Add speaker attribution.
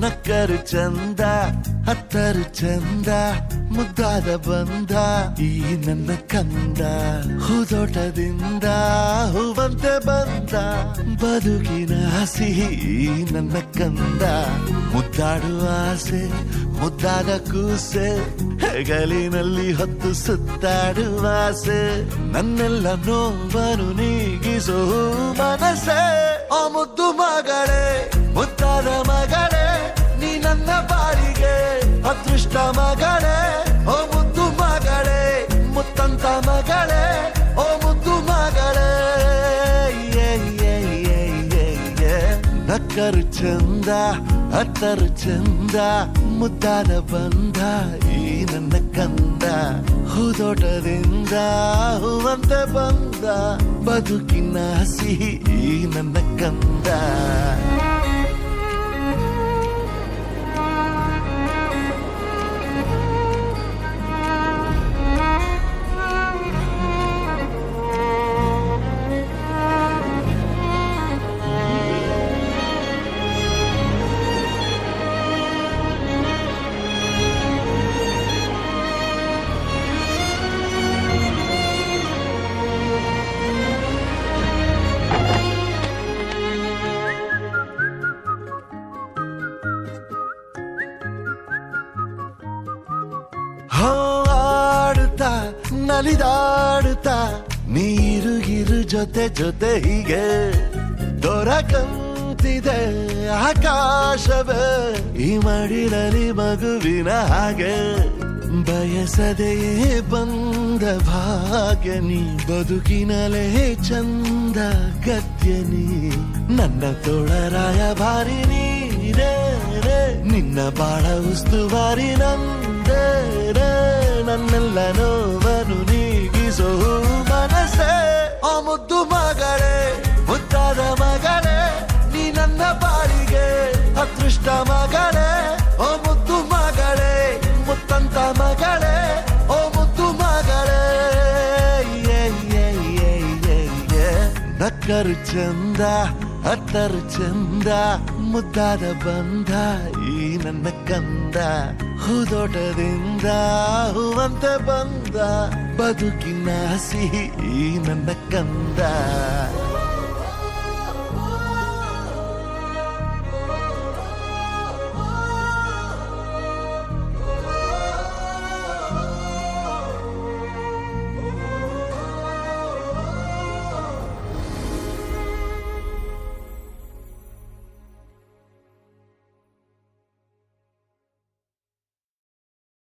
Speaker 1: ನಕ್ಕರು ಚಂದ ಹತ್ತರು ಚಂದ ಮುದ್ದಾದ ಬಂದ ಈ ನನ್ನ ಕಂದ ಹೂದೋಟದಿಂದ ಹೂವಂತೆ ಬಂದ ಬದುಕಿನ ಸಿಹಿ ನನ್ನ ಕಂದ ಮುದ್ದಾಡುವ ಆಸೆ ಮುದ್ದಾದ ಕೂಸೆ ಹೆಗಲಿನಲ್ಲಿ ಹೊತ್ತು ಸುತ್ತಾಡುವ ಆಸೆ ನನ್ನೆಲ್ಲ ನೋವನ್ನು ನೀಗಿಸೋ ಮನಸ್ಸೇ ಆ ಮುದ್ದು ಮಗಳೇ ಮುದ್ದಾದ ಮಗಳೇ ನೀ ನನ್ನ ಬಾಳಿಗೆ ಅದೃಷ್ಟ ಮಗಳೇ ಓ ಮುದ್ದು ಮಗಳೇ ಮುತ್ತಂತ ಮಗಳೇ ಓ ಮುದ್ದು ಮಗಳೇ ನಕ್ಕರು ಚಂದ ಹತ್ತರು ಚಂದ ಮುದ್ದಾದ ಬಂದ ಈ ನನ್ನ ಕಂದ ಹೂದೋಟದಿಂದ ಹೂವಂತೆ ಬಂದ ಬದುಕಿನ ಸಿಹಿ ಈ ನನ್ನ ಕಂದ ಆಡುತ್ತಾ ನಲಿದಾಡುತ್ತಾ ನೀರುಗಿರು ಜೊತೆ ಜೊತೆ ಹೀಗೆ ದೊರಕಂತಿದೆ ಆಕಾಶವೇ ಈ ಮಡಿಲಲ್ಲಿ ಮಗುವಿನ ಹಾಗೆ ಬಯಸದೆಯೇ ಬಂದ ಭಾಗ್ಯ ನೀ ಬದುಕಿನಲೇ ಚಂದ ಗದ್ಯ ನೀ ನನ್ನ ತೋಳರಾಯ ಭಾರಿ ನೀರೇ ನಿನ್ನ ಬಾಳ ಉಸ್ತುವಾರಿ ನಂದೇ ನನ್ನೆಲ್ಲ ನೋವನ್ನು ನೀಗಿಸೋ ಮನಸ್ಸೇ ಆ ಮುದ್ದು ಮಗಳೇ ಮುದ್ದಾದ ಮಗಳೇ ನೀ ನನ್ನ ಬಾಳಿಗೆ ಅದೃಷ್ಟ ಮಗಳೇ ಓ ಮುದ್ದು ಮಗಳೇ ಮುತ್ತಂತ ಮಗಳೇ ಓ ಮುದ್ದು ಮಗಳೇ ನಕ್ಕರು ಚಂದ ಹತ್ತರು ಚಂದ ಮುದ್ದಾದ ಬಂದ ಈ ನನ್ನ ಕಂದ ಹೂದೋಟದಿಂದ ಹೂವಂತೆ ಬಂದ ಬದುಕಿನ ಸಿಹಿ ಈ ನನ್ನ ಕಂದ